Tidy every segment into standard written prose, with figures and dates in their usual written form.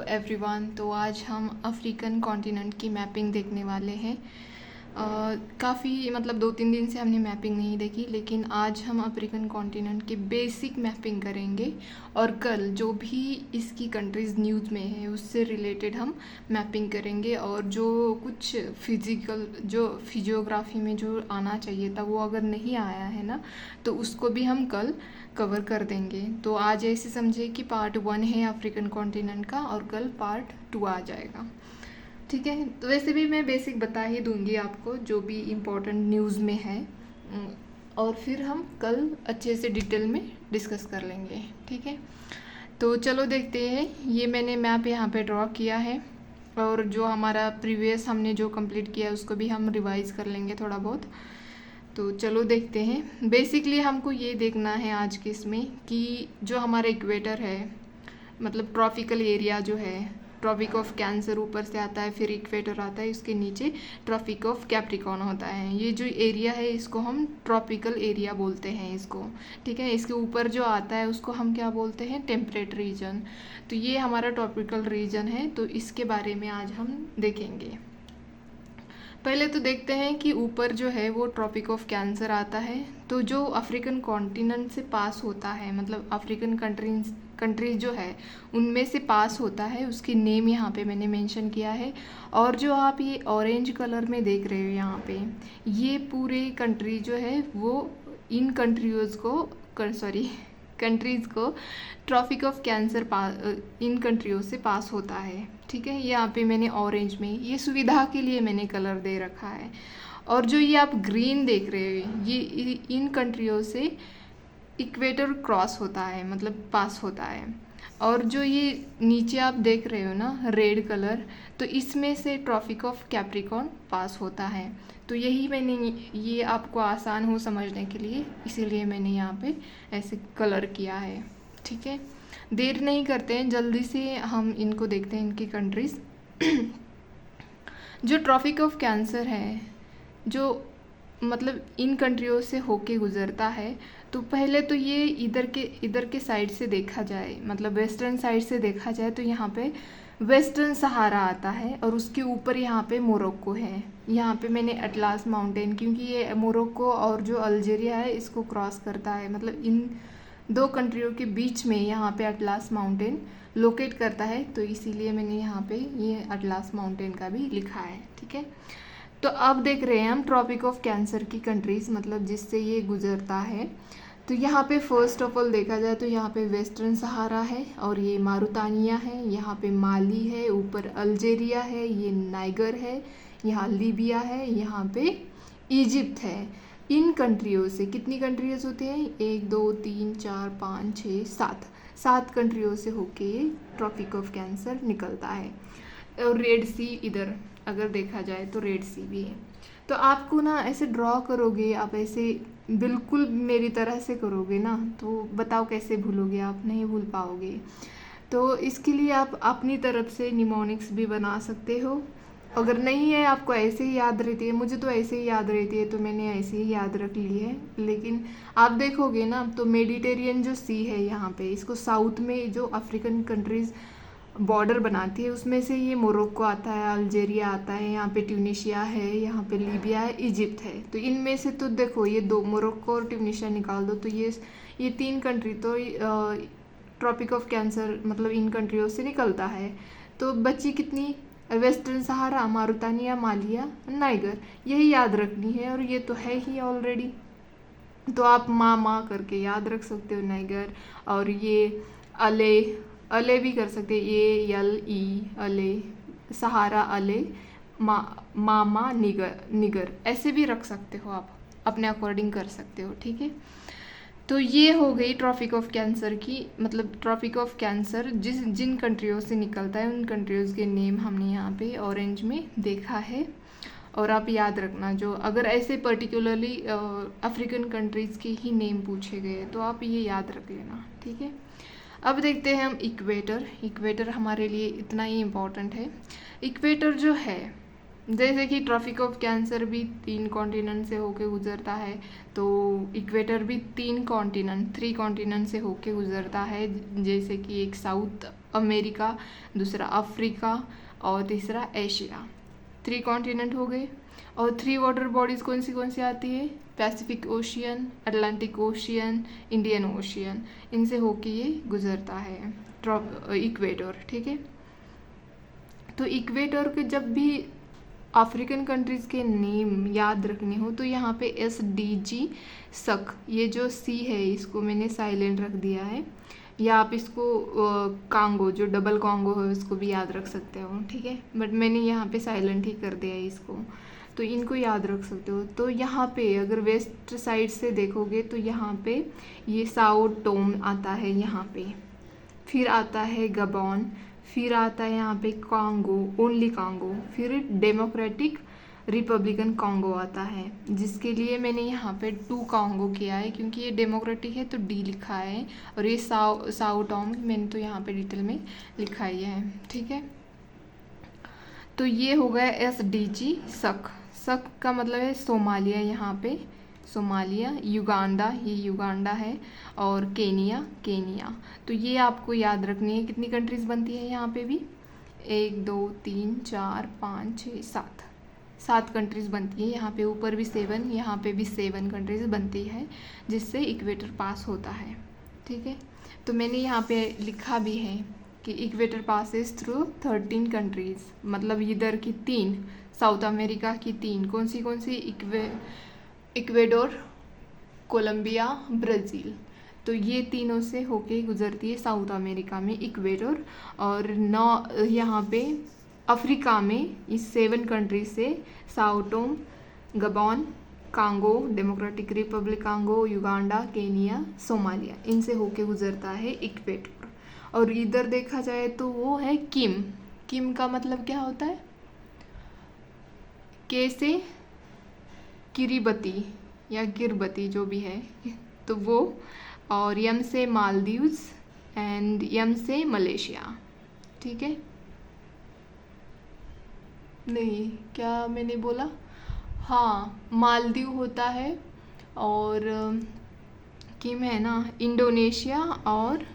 Everyone. तो आज हम अफ्रीकन कॉन्टिनेंट की मैपिंग देखने वाले हैं। काफ़ी मतलब 2-3 दिन से हमने मैपिंग नहीं देखी, लेकिन आज हम अफ्रीकन कॉन्टिनेंट की बेसिक मैपिंग करेंगे और कल जो भी इसकी कंट्रीज़ न्यूज़ में है उससे रिलेटेड हम मैपिंग करेंगे। और जो कुछ फिजिकल जो फिजियोग्राफी में जो आना चाहिए था वो अगर नहीं आया है ना, तो उसको भी हम कल कवर कर देंगे। तो आज ऐसे समझे कि पार्ट 1 है अफ्रीकन कॉन्टिनेंट का और कल पार्ट 2 आ जाएगा। ठीक है, तो वैसे भी मैं बेसिक बता ही दूंगी आपको जो भी इम्पोर्टेंट न्यूज़ में है, और फिर हम कल अच्छे से डिटेल में डिस्कस कर लेंगे। ठीक है, तो चलो देखते हैं। ये मैंने मैप यहाँ पे ड्रॉ किया है और जो हमारा प्रीवियस हमने जो कंप्लीट किया है उसको भी हम रिवाइज कर लेंगे थोड़ा बहुत। तो चलो देखते हैं। बेसिकली हमको ये देखना है आज के इसमें कि जो हमारा इक्वेटर है, मतलब ट्रॉपिकल एरिया जो है, ट्रॉपिक ऑफ कैंसर ऊपर से आता है, फिर इक्वेटर आता है, उसके नीचे ट्रॉपिक ऑफ कैप्रिकॉर्न होता है। ये जो एरिया है इसको हम ट्रॉपिकल एरिया बोलते हैं इसको। ठीक है, इसके ऊपर जो आता है उसको हम क्या बोलते हैं, टेम्परेट रीजन। तो ये हमारा ट्रॉपिकल रीजन है, तो इसके बारे में आज हम देखेंगे। पहले तो देखते हैं कि ऊपर जो है वो ट्रॉपिक ऑफ कैंसर आता है, तो जो अफ्रीकन कॉन्टिनेंट से पास होता है, मतलब अफ्रीकन कंट्रीज जो है उनमें से पास होता है, उसकी नेम यहाँ पे मैंने मेंशन किया है। और जो आप ये ऑरेंज कलर में देख रहे हो यहाँ पे, ये पूरे कंट्री जो है वो इन कंट्रीज़ को ट्रॉपिक ऑफ कैंसर इन कंट्रियों से पास होता है। ठीक है, यहाँ पे मैंने ऑरेंज में, ये सुविधा के लिए मैंने कलर दे रखा है। और जो ये आप ग्रीन देख रहे हो, ये इन कंट्रियों से इक्वेटर क्रॉस होता है, मतलब पास होता है। और जो ये नीचे आप देख रहे हो ना रेड कलर, तो इसमें से ट्रॉपिक ऑफ कैप्रिकॉर्न पास होता है। तो यही मैंने ये आपको आसान हो समझने के लिए इसीलिए मैंने यहाँ पे ऐसे कलर किया है। ठीक है, देर नहीं करते हैं, जल्दी से हम इनको देखते हैं, इनकी कंट्रीज़। जो ट्रॉपिक ऑफ कैंसर है, जो मतलब इन कंट्रियों से होके गुज़रता है, तो पहले तो ये इधर के साइड से देखा जाए, मतलब वेस्टर्न साइड से देखा जाए, तो यहाँ पे वेस्टर्न सहारा आता है और उसके ऊपर यहाँ पे मोरक्को है। यहाँ पे मैंने अटलास माउंटेन, क्योंकि ये मोरक्को और जो अल्जीरिया है इसको क्रॉस करता है, मतलब इन दो कंट्रियों के बीच में यहाँ पे अटलास माउंटेन लोकेट करता है, तो इसीलिए मैंने यहाँ पे ये अटलास माउंटेन का भी लिखा है। ठीक है, तो अब देख रहे हैं हम ट्रॉपिक ऑफ कैंसर की कंट्रीज़, मतलब जिससे ये गुजरता है। तो यहाँ पे फर्स्ट ऑफ ऑल देखा जाए तो यहाँ पे वेस्टर्न सहारा है और ये मारुतानिया है, यहाँ पे माली है, ऊपर अल्जीरिया है, ये नाइगर है, यहाँ लीबिया है, यहाँ पे इजिप्ट है। इन कंट्रियों से कितनी कंट्रीज होती हैं, 1 2 3 4 5 6 7 कंट्रियों से होके ये ट्रॉपिक ऑफ कैंसर निकलता है। और रेड सी इधर अगर देखा जाए तो रेड सी भी है। तो आपको ना ऐसे ड्रॉ करोगे, आप ऐसे बिल्कुल मेरी तरह से करोगे ना, तो बताओ कैसे भूलोगे आप, नहीं भूल पाओगे। तो इसके लिए आप अपनी तरफ से निमोनिक्स भी बना सकते हो। अगर नहीं है, आपको ऐसे ही याद रहती है, मुझे तो ऐसे ही याद रहती है तो मैंने ऐसे ही याद रख ली है। लेकिन आप देखोगे ना तो मेडिटेरियन जो सी है यहाँ पे, इसको साउथ में जो अफ्रीकन कंट्रीज़ बॉर्डर बनाती है उसमें से ये मोरक्को आता है, अल्जीरिया आता है, यहाँ पे ट्यूनीशिया है, यहाँ पे लीबिया है, इजिप्ट है। तो इनमें से तो देखो ये दो, मोरक्को और ट्यूनीशिया निकाल दो, तो ये 3 कंट्री तो ट्रॉपिक ऑफ कैंसर मतलब इन कंट्रियों से निकलता है। तो बची कितनी, वेस्टर्न सहारा, मारुतानिया, मालिया, नाइगर, यही याद रखनी है। और ये तो है ही ऑलरेडी, तो आप माँ करके याद रख सकते हो नाइगर। और ये अले भी कर सकते हैं, ALE अले, सहारा अले, मामा निगर ऐसे भी रख सकते हो, आप अपने अकॉर्डिंग कर सकते हो। ठीक है, तो ये हो गई ट्रॉपिक ऑफ कैंसर की, मतलब ट्रॉपिक ऑफ कैंसर जिन कंट्रियों से निकलता है उन कंट्रीज़ के नेम हमने यहाँ पे ऑरेंज में देखा है। और आप याद रखना, जो अगर ऐसे पर्टिकुलरली अफ्रीकन कंट्रीज़ के ही नेम पूछे गए तो आप ये याद रख लेना। ठीक है, अब देखते हैं हम इक्वेटर हमारे लिए इतना ही इम्पोर्टेंट है। इक्वेटर जो है, जैसे कि ट्रॉपिक ऑफ कैंसर भी 3 कॉन्टिनेंट से होके गुजरता है, तो इक्वेटर भी 3 कॉन्टिनेंट से होके गुजरता है। जैसे कि एक साउथ अमेरिका, दूसरा अफ्रीका और तीसरा एशिया। 3 कॉन्टिनेंट हो गए। और 3 वाटर बॉडीज़ कौन सी आती है? Pacific ocean, Atlantic ocean, Indian ocean, इनसे होके ये गुजरता है इक्वेटर। ठीक है, तो इक्वेटर के जब भी अफ्रीकन कंट्रीज़ के नेम याद रखने हो तो यहाँ पे SDG सक, ये जो सी है इसको मैंने साइलेंट रख दिया है, या आप इसको कांगो, जो डबल कांगो है उसको भी याद रख सकते हो। ठीक है, बट मैंने यहाँ पे साइलेंट ही कर दिया है इसको, तो इनको याद रख सकते हो। तो यहाँ पे अगर वेस्ट साइड से देखोगे तो यहाँ पे ये साओ टोम आता है यहाँ पे, फिर आता है गबॉन, फिर आता है यहाँ पे कांगो, ओनली कांगो, फिर डेमोक्रेटिक रिपब्लिकन कांगो आता है, जिसके लिए मैंने यहाँ पे 2 कांगो किया है क्योंकि ये डेमोक्रेटिक है तो D लिखा है, और ये साओ टोम मैंने तो यहाँ पे डिटेल में लिखा ही है। ठीक है, तो ये हो गया SDG सक। सक का मतलब है सोमालिया, यहाँ पे सोमालिया, युगांडा, ये युगांडा है, और केनिया। तो ये आपको याद रखनी है। कितनी कंट्रीज़ बनती है यहाँ पे भी? 1 2 3 4 5 6 7 कंट्रीज़ बनती है। यहाँ पे ऊपर भी 7, यहाँ पे भी 7 कंट्रीज़ बनती है जिससे इक्वेटर पास होता है। ठीक है, तो मैंने यहाँ पे लिखा भी है कि इक्वेटर पासेस थ्रू 13 कंट्रीज़, मतलब इधर की 3, साउथ अमेरिका की 3, कौन सी इक्वेडोर, कोलंबिया, ब्राज़ील, तो ये तीनों से होके गुजरती है साउथ अमेरिका में इक्वेडोर। और यहाँ पे अफ्रीका में इस 7 कंट्री से Sao Tome, Gabon, Congo, Democratic Republic Congo, Uganda, Kenya, Somalia, इनसे होके गुजरता है इक्वेडोर। और इधर देखा जाए तो वो है किम का मतलब क्या होता है? के से किरीबती या गिरबती जो भी है, तो वो, और यम से मालदीव्स एंड यम से मलेशिया। ठीक है, नहीं, क्या मैंने बोला? हाँ, मालदीव होता है, और किम है ना इंडोनेशिया, और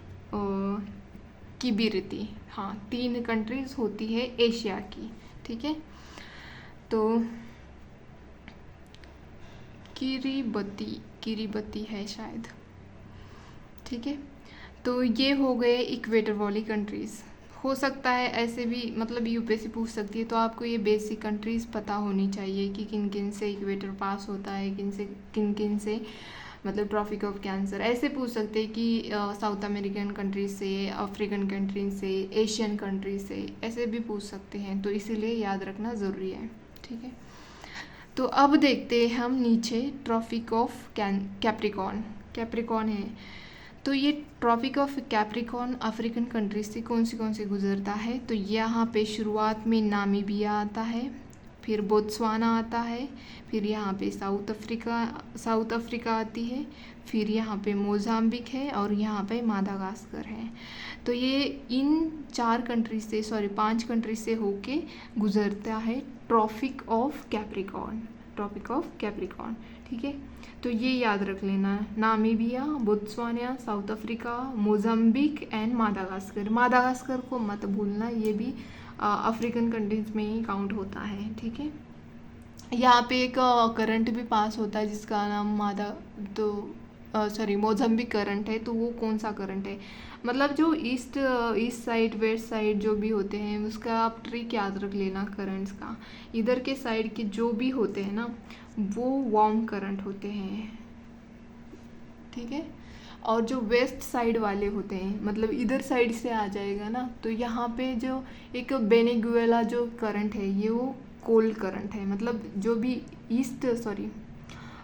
किबिरती। हाँ, 3 कंट्रीज़ होती है एशिया की। ठीक है, तो किरीबती है शायद। ठीक है, तो ये हो गए इक्वेटर वाली कंट्रीज़। हो सकता है ऐसे भी, मतलब यूपीएससी पूछ सकती है, तो आपको ये बेसिक कंट्रीज़ पता होनी चाहिए कि किन किन से इक्वेटर पास होता है, किन किन से मतलब ट्रॉपिक ऑफ कैंसर। ऐसे पूछ सकते हैं कि साउथ अमेरिकन कंट्री से, अफ्रीकन कंट्री से, एशियन कंट्री से, ऐसे भी पूछ सकते हैं, तो इसीलिए याद रखना ज़रूरी है। ठीक है, तो अब देखते हैं हम नीचे ट्रॉपिक ऑफ कैप्रिकॉर्न है। तो ये tropic of capricorn African countries से कौन सी गुजरता है? तो यहाँ पे शुरुआत में नामीबिया आता है, फिर बोत्सवाना आता है, फिर यहाँ पे साउथ अफ्रीका आती है, फिर यहाँ पे मोजाम्बिक है, और यहाँ पे मादागास्कर है। तो ये इन 5 कंट्री से होके गुजरता है ट्रॉपिक ऑफ कैप्रिकॉर्न। ठीक है, तो ये याद रख लेना, Namibia, Botswana, south Africa, Mozambique and Madagascar को मत भूलना, ये भी अफ्रीकन कंट्रीज में ही काउंट होता है। ठीक है, यहाँ पे एक करंट भी पास होता है जिसका नाम मोजाम्बिक करंट है। तो वो कौन सा करंट है? मतलब जो ईस्ट साइड, वेस्ट साइड जो भी होते हैं उसका आप ट्रिक याद रख लेना करंट्स का। इधर के साइड के जो भी होते हैं ना, वो वार्म करंट होते हैं। ठीक है, और जो वेस्ट साइड वाले होते हैं, मतलब इधर साइड से आ जाएगा ना, तो यहाँ पे जो एक वेनेजुएला जो करंट है, ये वो कोल्ड करंट है। मतलब जो भी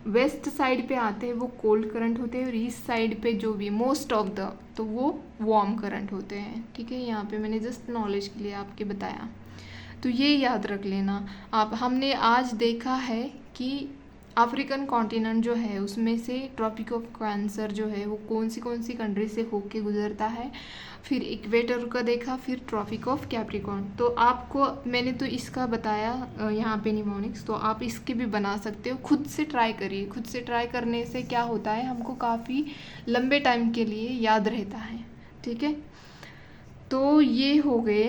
वेस्ट साइड पे आते हैं वो कोल्ड करंट होते हैं, और ईस्ट साइड पे जो भी तो वो वार्म करंट होते हैं। ठीक है, यहाँ पे मैंने जस्ट नॉलेज के लिए आपके बताया, तो ये याद रख लेना आप। हमने आज देखा है कि अफ्रीकन कॉन्टिनेंट जो है उसमें से ट्रॉपिक ऑफ कैंसर जो है वो कौन सी कंट्री से होके गुजरता है, फिर इक्वेटर का देखा, फिर ट्रॉपिक ऑफ कैप्रिकॉर्न। तो आपको मैंने तो इसका बताया यहाँ पे निमोनिक्स, तो आप इसके भी बना सकते हो। खुद से ट्राई करिए। खुद से ट्राई करने से क्या होता है, हमको काफ़ी लंबे टाइम के लिए याद रहता है। ठीक है, तो ये हो गए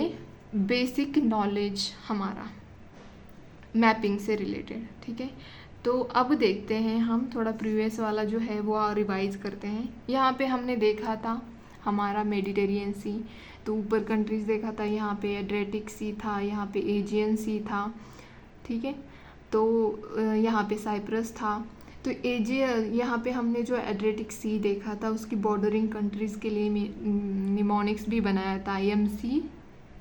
बेसिक नॉलेज हमारा मैपिंग से रिलेटेड, ठीक है। तो अब देखते हैं हम थोड़ा प्रीवियस वाला जो है वो रिवाइज करते हैं। यहाँ पे हमने देखा था हमारा मेडिटेरियन सी, तो ऊपर कंट्रीज देखा था, यहाँ पे एड्रियाटिक सी था, यहाँ पे एजियन सी था, ठीक है। तो यहाँ पे साइप्रस था। तो यहाँ पे हमने जो एड्रियाटिक सी देखा था उसकी बॉर्डरिंग कंट्रीज़ के लिए निमोनिक्स भी बनाया था, IMC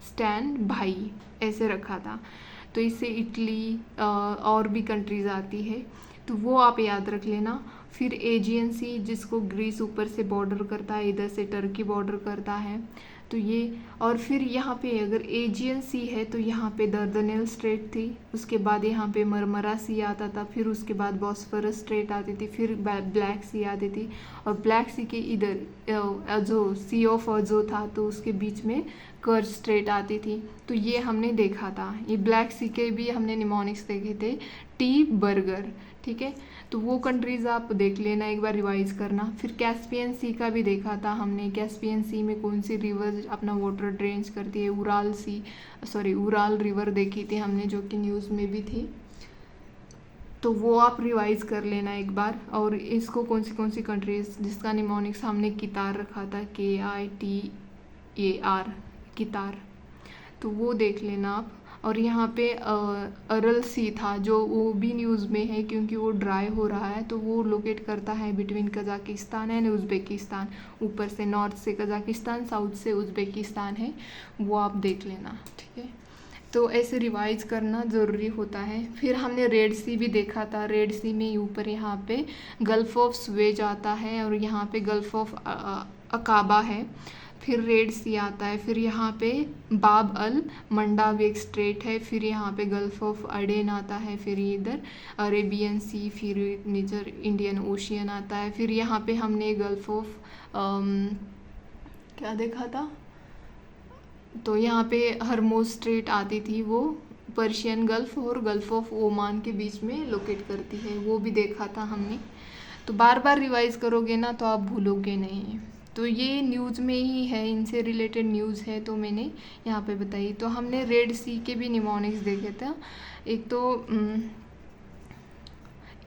स्टैंड भाई ऐसे रखा था। तो इससे इटली और भी कंट्रीज़ आती है, तो वो आप याद रख लेना। फिर एजियन सी जिसको ग्रीस ऊपर से बॉर्डर करता है, इधर से टर्की बॉर्डर करता है, तो ये। और फिर यहाँ पे अगर एजियन सी है तो यहाँ पे दर्दनेल स्ट्रेट थी, उसके बाद यहाँ पे मरमरा सी आता था, फिर उसके बाद बॉस्फरस स्ट्रेट आती थी, फिर ब्लैक सी आती थी, और ब्लैक सी के इधर अजो सी ऑफ अजो था, तो उसके बीच में कर्ज स्ट्रेट आती थी। तो ये हमने देखा था। ये ब्लैक सी के भी हमने निमोनिक्स देखे थे, टी बर्गर, ठीक है। तो वो कंट्रीज़ आप देख लेना, एक बार रिवाइज करना। फिर कैस्पियन सी का भी देखा था हमने, कैस्पियन सी में कौन सी रिवर अपना वाटर ड्रेन्स करती है, उराल रिवर देखी थी हमने, जो कि न्यूज़ में भी थी। तो वो आप रिवाइज कर लेना एक बार। और इसको कौन सी कंट्रीज जिसका निमोनिक्स हमने कितार रखा था, KITAR कितार, तो वो देख लेना आप। और यहाँ पे अरल सी था, जो वो भी न्यूज़ में है क्योंकि वो ड्राई हो रहा है, तो वो लोकेट करता है बिटवीन कजाकिस्तान एंड उज़्बेकिस्तान। ऊपर से नॉर्थ से कजाकिस्तान, साउथ से उज़्बेकिस्तान है, वो आप देख लेना, ठीक है। तो ऐसे रिवाइज करना ज़रूरी होता है। फिर हमने रेड सी भी देखा था। रेड सी में ऊपर यहाँ पे गल्फ़ ऑफ सुएज आता है, और यहाँ पे गल्फ़ ऑफ अकाबा है, फिर रेड सी आता है, फिर यहाँ पे बाब अल मंडाब एक स्ट्रेट है, फिर यहाँ पे गल्फ़ ऑफ अडेन आता है, फिर इधर अरेबियन सी, फिर नीचे इंडियन ओशियन आता है। फिर यहाँ पे हमने गल्फ़ ऑफ क्या देखा था, तो यहाँ पे हरमोज स्ट्रेट आती थी, वो पर्शियन गल्फ़ और गल्फ़ ऑफ ओमान के बीच में लोकेट करती है, वो भी देखा था हमने। तो बार बार रिवाइज करोगे ना तो आप भूलोगे नहीं। तो ये न्यूज़ में ही है, इनसे रिलेटेड न्यूज़ है, तो मैंने यहाँ पे बताई। तो हमने रेड सी के भी निमोनिक्स देखे थे। एक तो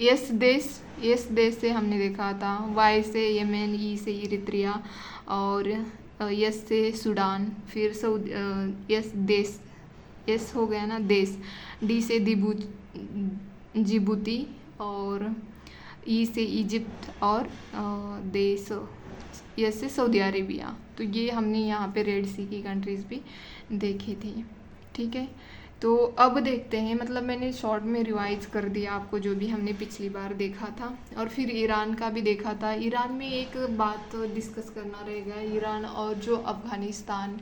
यस देश से हमने देखा था, वाई से यमन, ई से इरित्रिया, और यस से सूडान, फिर यस हो गया ना देश, डी से जिबूती, और ई से इजिप्ट, और देश यस से सऊदी अरेबिया। तो ये हमने यहाँ पे रेड सी की कंट्रीज़ भी देखी थी, ठीक है। तो अब देखते हैं, मतलब मैंने शॉर्ट में रिवाइज कर दिया आपको जो भी हमने पिछली बार देखा था। और फिर ईरान का भी देखा था। ईरान में एक बात डिस्कस करना रहेगा, ईरान और जो अफ़गानिस्तान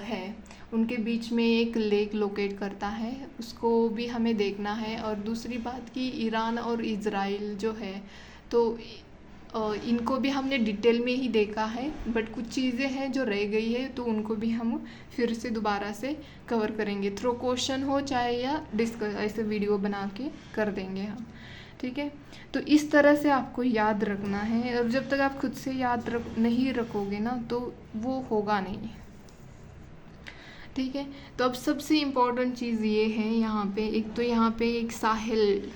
है उनके बीच में एक लेक लोकेट करता है, उसको भी हमें देखना है। और दूसरी बात कि ईरान और इज़राइल जो है, तो इनको भी हमने डिटेल में ही देखा है, बट कुछ चीज़ें हैं जो रह गई है, तो उनको भी हम फिर से दोबारा से कवर करेंगे, थ्रो क्वेश्चन हो चाहे या डिस्कस, ऐसे वीडियो बना के कर देंगे हम, ठीक है। तो इस तरह से आपको याद रखना है, और जब तक आप खुद से नहीं रखोगे ना तो वो होगा नहीं, ठीक है। तो अब सबसे इम्पोर्टेंट चीज़ ये है, यहाँ पे एक तो यहाँ पे एक साहिल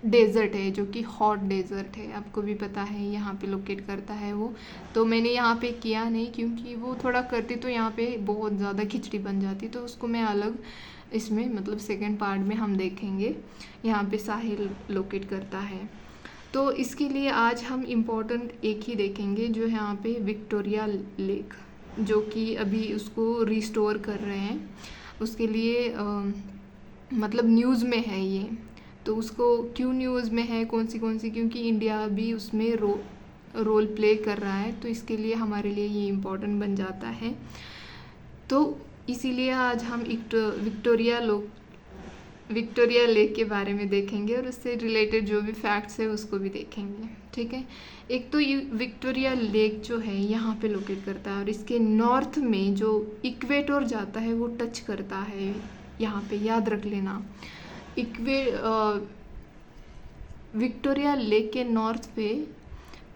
डेज़र्ट है जो कि हॉट डेज़र्ट है, आपको भी पता है, यहाँ पे लोकेट करता है वो। तो मैंने यहाँ पे किया नहीं, क्योंकि वो थोड़ा करती तो यहाँ पे बहुत ज़्यादा खिचड़ी बन जाती, तो उसको मैं अलग इसमें मतलब सेकंड पार्ट में हम देखेंगे। यहाँ पे साहिल लोकेट करता है। तो इसके लिए आज हम इम्पोर्टेंट एक ही देखेंगे, जो है यहाँ पे विक्टोरिया लेक, जो कि अभी उसको रिस्टोर कर रहे हैं। उसके लिए मतलब न्यूज़ में है ये, तो उसको क्यों न्यूज़ में है, कौन सी, क्योंकि इंडिया भी उसमें रोल प्ले कर रहा है, तो इसके लिए हमारे लिए ये इम्पोर्टेंट बन जाता है। तो इसीलिए आज हम विक्टोरिया लेक के बारे में देखेंगे, और उससे रिलेटेड जो भी फैक्ट्स है उसको भी देखेंगे, ठीक है। एक तो ये विक्टोरिया लेक जो है यहाँ पे लोकेट करता है, और इसके नॉर्थ में जो इक्वेटर जाता है वो टच करता है, यहाँ पे याद रख लेना। विक्टोरिया लेक के नॉर्थ पे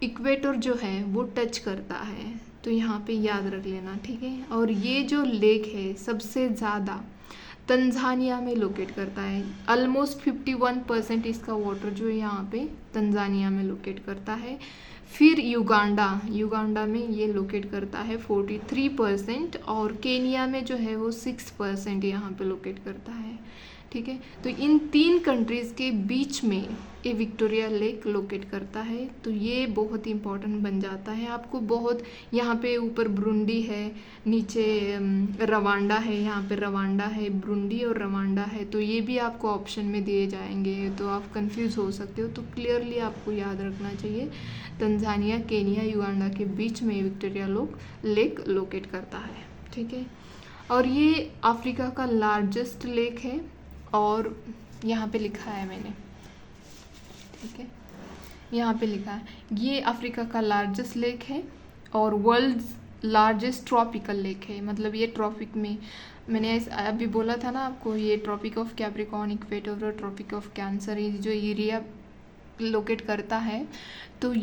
इक्वेटर जो है वो टच करता है, तो यहाँ पे याद रख लेना, ठीक है। और ये जो लेक है सबसे ज़्यादा तंजानिया में लोकेट करता है। ऑलमोस्ट 51% इसका वाटर जो है यहाँ पे तंजानिया में लोकेट करता है। फिर युगांडा में ये लोकेट करता है 43%, और केनिया में जो है वो 6% यहाँ पे लोकेट करता है, ठीक है। तो इन 3 कंट्रीज़ के बीच में ये विक्टोरिया लेक लोकेट करता है। तो ये बहुत इंपॉर्टेंट बन जाता है आपको। बहुत यहाँ पे ऊपर ब्रुंडी है, नीचे रवांडा है, यहाँ पे रवांडा है, ब्रुंडी और रवांडा है। तो ये भी आपको ऑप्शन में दिए जाएंगे, तो आप कंफ्यूज हो सकते हो। तो क्लियरली आपको याद रखना चाहिए, तंजानिया, केनिया, युगांडा के बीच में विक्टोरिया लेक लोकेट करता है, ठीक है। और ये अफ्रीका का लार्जेस्ट लेक है, और यहाँ पे लिखा है मैंने, ठीक है, यहाँ पे लिखा है ये अफ्रीका का लार्जेस्ट लेक है और वर्ल्ड्स लार्जेस्ट ट्रॉपिकल लेक है। मतलब ये ट्रॉपिक में, मैंने अभी बोला था ना आपको, ये ट्रॉपिक ऑफ कैप्रिकॉर्न, इक्वेटर और ट्रॉपिक ऑफ कैंसर, ये जो एरिया लोकेट करता है, तो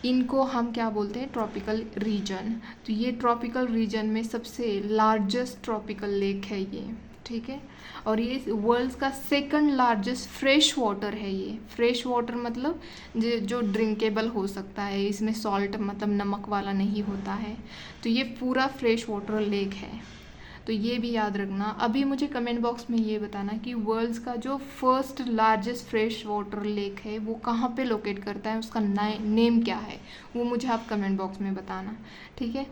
इनको हम क्या बोलते हैं, ट्रॉपिकल रीजन। तो ये ट्रॉपिकल रीजन में सबसे लार्जेस्ट ट्रॉपिकल लेक है ये, ठीक है। और ये वर्ल्ड का सेकंड लार्जेस्ट फ्रेश वाटर है। ये फ्रेश वाटर मतलब जो ड्रिंकेबल हो सकता है, इसमें सॉल्ट मतलब नमक वाला नहीं होता है। तो ये पूरा फ्रेश वाटर लेक है, तो ये भी याद रखना। अभी मुझे कमेंट बॉक्स में ये बताना कि वर्ल्ड का जो first largest fresh water lake है वो कहाँ पे लोकेट करता है, उसका नेम क्या है, वो मुझे आप कमेंट बॉक्स में बताना, ठीक है।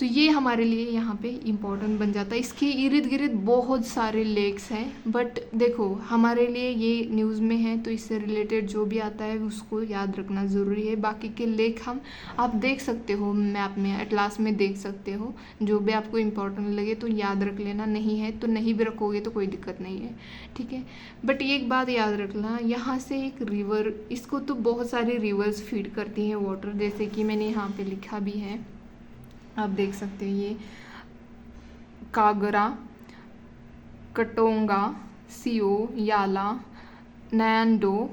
तो ये हमारे लिए यहाँ पे इम्पोर्टेंट बन जाता है। इसके इर्द गिर्द बहुत सारे लेक्स हैं, बट देखो हमारे लिए ये न्यूज़ में है, तो इससे रिलेटेड जो भी आता है उसको याद रखना ज़रूरी है। बाकी के लेक आप देख सकते हो मैप में, एटलास में देख सकते हो, जो भी आपको इम्पोर्टेंट लगे तो याद रख लेना, नहीं है तो नहीं भी रखोगे तो कोई दिक्कत नहीं है, ठीक है। बट एक बात याद रखना, यहाँ से एक रिवर, इसको तो बहुत सारी रिवर्स फीड करती हैं वाटर, जैसे कि मैंने यहाँ पे लिखा भी है, आप देख सकते हो, ये कागरा, कटोंगा, सियो, याला, न्यांडो,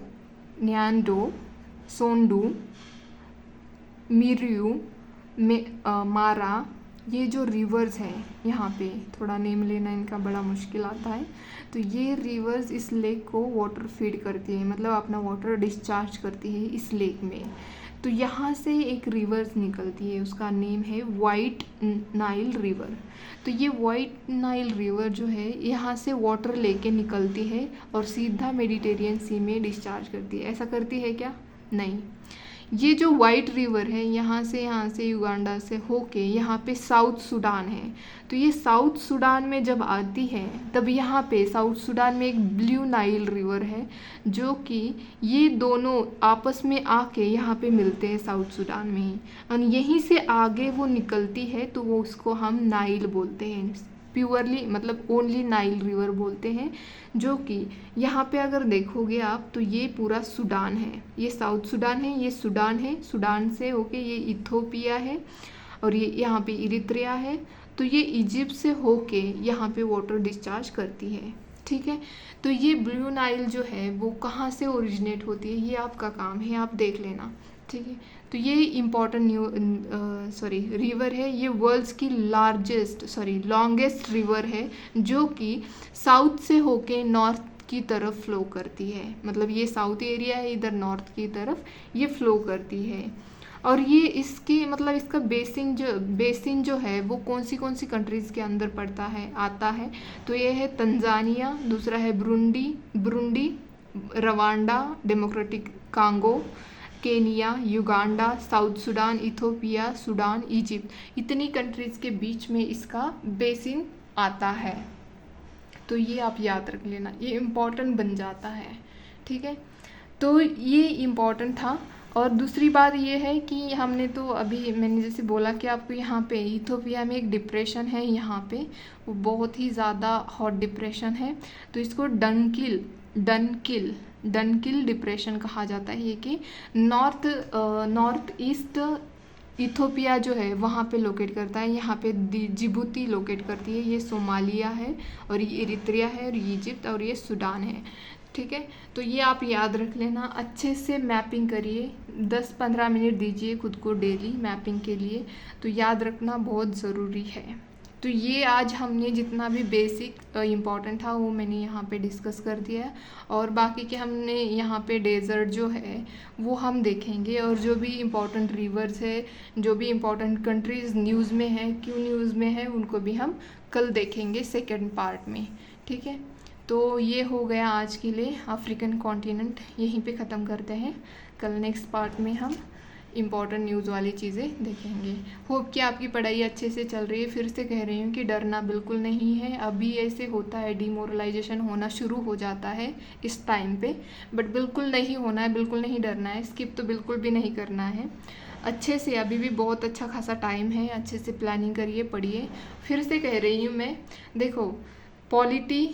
सोंडू, मिरियू, मारा, ये जो रिवर्स हैं, यहाँ पे थोड़ा नेम लेना इनका बड़ा मुश्किल आता है। तो ये रिवर्स इस लेक को वाटर फीड करती है, मतलब अपना वाटर डिस्चार्ज करती है इस लेक में। तो यहाँ से एक रिवर्स निकलती है, उसका नेम है वाइट नाइल रिवर। तो ये वाइट नाइल रिवर जो है यहाँ से वाटर लेके निकलती है और सीधा मेडिटेरियन सी में डिस्चार्ज करती है। ऐसा करती है क्या? नहीं। ये जो वाइट रिवर है यहाँ से युगांडा से होके यहाँ पे साउथ सूडान है। तो ये साउथ सूडान में जब आती है तब यहाँ पे साउथ सूडान में एक ब्लू नाइल रिवर है, जो कि ये दोनों आपस में आके यहाँ पे मिलते हैं साउथ सूडान में ही, और यहीं से आगे वो निकलती है, तो वो उसको हम नाइल बोलते हैं, प्योरली मतलब ओनली नाइल रिवर बोलते हैं। जो कि यहाँ पे अगर देखोगे आप तो ये पूरा सूडान है, ये साउथ सूडान है, ये सूडान है, सूडान से होके ये इथोपिया है, और ये यहाँ पे इरित्रिया है। तो ये इजिप्ट से होके यहाँ पे वाटर डिस्चार्ज करती है, ठीक है। तो ये ब्लू नाइल जो है वो कहाँ से ओरिजिनेट होती है, ये आपका काम है, आप देख लेना, ठीक है। तो ये इम्पॉर्टेंट रिवर है, ये वर्ल्ड्स की लॉन्गेस्ट रिवर है, जो कि साउथ से होके नॉर्थ की तरफ फ्लो करती है। मतलब ये साउथ एरिया है, इधर नॉर्थ की तरफ ये फ्लो करती है। और ये इसकी मतलब इसका बेसिन जो है वो कौन सी कंट्रीज़ के अंदर आता है। तो ये है तंजानिया, दूसरा है Burundi, Rwanda, Democratic Congo, Kenya, Uganda, South Sudan, Ethiopia, Sudan, Egypt, इतनी कंट्रीज़ के बीच में इसका बेसिन आता है। तो ये आप याद रख लेना, ये इम्पॉर्टेंट बन जाता है, ठीक है। तो ये इम्पॉर्टेंट था। और दूसरी बात ये है कि हमने तो अभी मैंने जैसे बोला कि आपको यहाँ पे इथोपिया में एक डिप्रेशन है, यहाँ पे वो बहुत ही ज़्यादा हॉट डिप्रेशन है, तो इसको डनकिल डिप्रेशन कहा जाता है। ये कि नॉर्थ ईस्ट इथोपिया जो है वहाँ पे लोकेट करता है, यहाँ पे जिबूती लोकेट करती है, ये सोमालिया है, और ये इरित्रिया है, और इजिप्ट, और ये सूडान है। ठीक है, तो ये आप याद रख लेना। अच्छे से मैपिंग करिए, 10-15 मिनट दीजिए खुद को डेली मैपिंग के लिए, तो याद रखना बहुत ज़रूरी है। तो ये आज हमने जितना भी बेसिक इम्पॉर्टेंट था वो मैंने यहाँ पे डिस्कस कर दिया है, और बाकी के हमने यहाँ पे डेजर्ट जो है वो हम देखेंगे, और जो भी इम्पोर्टेंट रिवर्स है, जो भी इम्पोर्टेंट कंट्रीज़ न्यूज़ में है, क्यों न्यूज़ में है, उनको भी हम कल देखेंगे सेकेंड पार्ट में। ठीक है, तो ये हो गया आज के लिए अफ्रीकन कॉन्टिनेंट, यहीं पे ख़त्म करते हैं। कल नेक्स्ट पार्ट में हम इम्पॉर्टेंट न्यूज़ वाली चीज़ें देखेंगे। होप कि आपकी पढ़ाई अच्छे से चल रही है। फिर से कह रही हूँ कि डरना बिल्कुल नहीं है। अभी ऐसे होता है, डिमोरलाइजेशन होना शुरू हो जाता है इस टाइम पे, बट बिल्कुल नहीं होना है, बिल्कुल नहीं डरना है, स्किप तो बिल्कुल भी नहीं करना है। अच्छे से, अभी भी बहुत अच्छा खासा टाइम है, अच्छे से प्लानिंग करिए, पढ़िए। फिर से कह रही हूँ मैं, देखो पॉलिटी,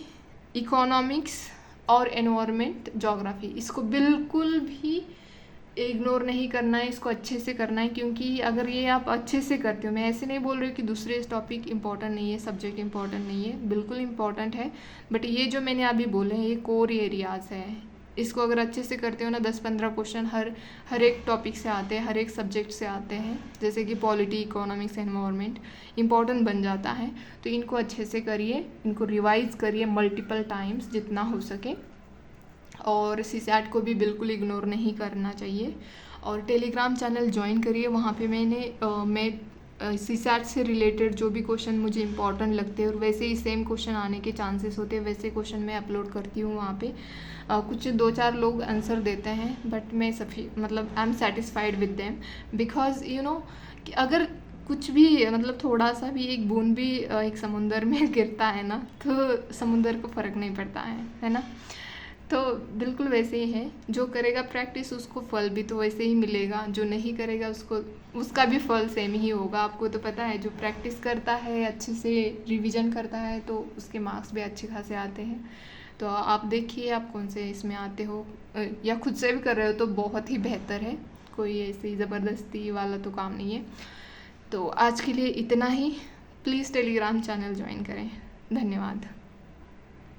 इकोनॉमिक्स और एनवायरनमेंट, ज्योग्राफी, इसको बिल्कुल भी इग्नोर नहीं करना है, इसको अच्छे से करना है। क्योंकि अगर ये आप अच्छे से करते हो, मैं ऐसे नहीं बोल रही हूँ कि दूसरे टॉपिक इंपॉर्टेंट नहीं है, सब्जेक्ट इंपॉर्टेंट नहीं है, बिल्कुल इंपॉर्टेंट है, बट ये जो मैंने अभी बोले हैं ये कोर एरियाज़ है। इसको अगर अच्छे से करते हो ना, 10-15 क्वेश्चन हर एक टॉपिक से आते हैं, हर एक सब्जेक्ट से आते हैं, जैसे कि पॉलिटी, इकोनॉमिक्स, एनवायरनमेंट इंपॉर्टेंट बन जाता है। तो इनको अच्छे से करिए, इनको रिवाइज करिए मल्टीपल टाइम्स जितना हो सके, और सीसैट को भी बिल्कुल इग्नोर नहीं करना चाहिए। और टेलीग्राम चैनल ज्वाइन करिए, वहाँ पे मैं सीसैट से रिलेटेड जो भी क्वेश्चन मुझे इंपॉर्टेंट लगते हैं और वैसे ही सेम क्वेश्चन आने के चांसेस होते हैं, वैसे क्वेश्चन मैं अपलोड करती हूँ वहाँ पे। कुछ 2-4 लोग आंसर देते हैं, बट मैं I am satisfied with them, because you know कि अगर कुछ भी थोड़ा सा भी, एक बूंद भी एक समुंदर में गिरता है ना, तो समुंदर को फ़र्क नहीं पड़ता है ना। तो बिल्कुल वैसे ही है, जो करेगा प्रैक्टिस उसको फल भी तो वैसे ही मिलेगा, जो नहीं करेगा उसका भी फल सेम ही होगा। आपको तो पता है, जो प्रैक्टिस करता है, अच्छे से रिवीजन करता है, तो उसके मार्क्स भी अच्छे खासे आते हैं। तो आप देखिए आप कौन से इसमें आते हो, या खुद से भी कर रहे हो तो बहुत ही बेहतर है, कोई ऐसी ज़बरदस्ती वाला तो काम नहीं है। तो आज के लिए इतना ही। प्लीज़ टेलीग्राम चैनल ज्वाइन करें। धन्यवाद।